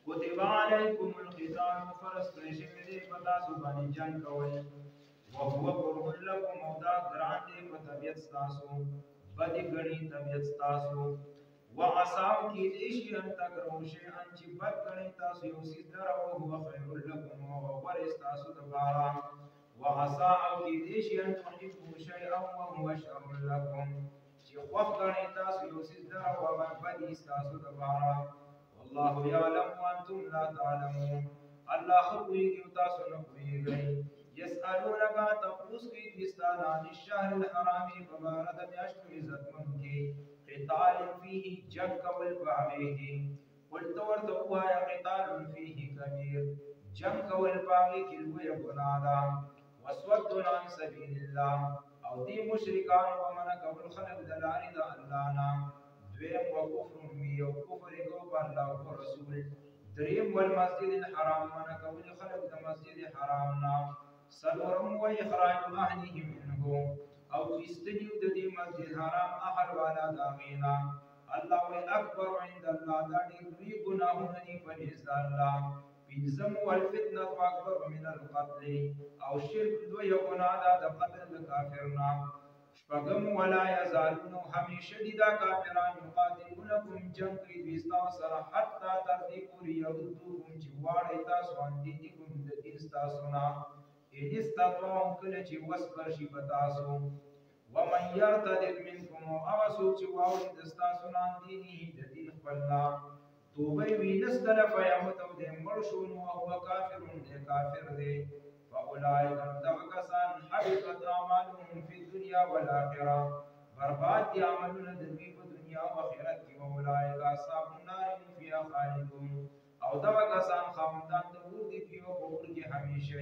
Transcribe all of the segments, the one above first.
كتب عليكم القتال فرض کړی شوی دی په تاسو باندې جنګ کول وهو كره لكم او دا ګران دی په طبیعت ستاسو بدې ګڼي طبیعت ستاسو وعصاو کېدای شي ان تکرهو شیئا چې بد ګڼئ تاسو یو څیز لره وهو خیر لکم او غوره ستاسو دپاره وعصا او کېدای شي ان تحبوا شیئا وهو شر لکم چې خوښ ګڼئ تاسو یو څیز لره او هغه بد وي ستاسو دپاره والله يعلم وانتم لا تعلمون الله ښه پوهېږي او تاسو نه پوهېږئ يسألونك تپوس کوي دوستان عن الشهر الحرام په باره د میاشتو عزتمن کې قتال فيه جنګ کول په هغې کې قل ته ورته ووایه قتال فيه کبیر جنګ کول په هغې کې لویه ګناه ده وصد عن سبیل الله او دې مشرکانو په منع کول خلک د لارې د الله نه دویم وکفر به او کفر یې کو په الله او په رسول دریم والمسجد الحرام منع کول خلک د مسجد حرام نه سلورم و اخراج اهله منه او استنیو د دې مسجد حرام اهل والا داغینا الله و اکبر عند الله دا ډېر لوی ګناهونه دي په نزد الله پنځم والفتنه اکبر من القتل او شرک لوی ګناه ده د قتل د کافرنا شپږم ولا یزالون همیشه دي دا کافران یقاتلونکم جنگ کوي دوی ستاسو سره حتی تر دې پورې یردوکم چې واړئ تاسو عن دینکم د دین ستاسو نه ان استطاعوا کله چې وس برشي په تاسو ومن يرتد منكم او څوک چې واوړي د ستاسو نه دیني د دین خپلنا توبه وي نستل فیموت او د مړ شو نو هو کافر دی کافر دی فاولئک دغه کسان حبطت اعمالهم فی الدنیا والآخرة برباد دي عملونه د دوی په دنیا او آخرت کې اولئک اصحاب النار هم فیها خالدون او دغه کسان خاوندان د اور دي په اور کې همیشه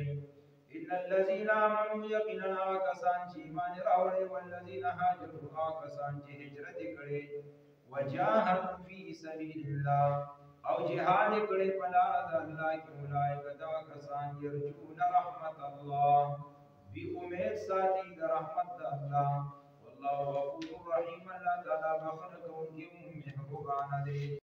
ان الذين امنوا يقينا كسان چې ایمان راوړي والذین هاجروا كسان چې هجرت کړي وجاهدوا في سبيل الله او جهاد کړي په لار د الله کې اولئک دا کسان يرجون رحمت الله بي امید ساتي د رحمت الله والله غفور رحیم الله تعالی بخښنه کوونکی مهربان دی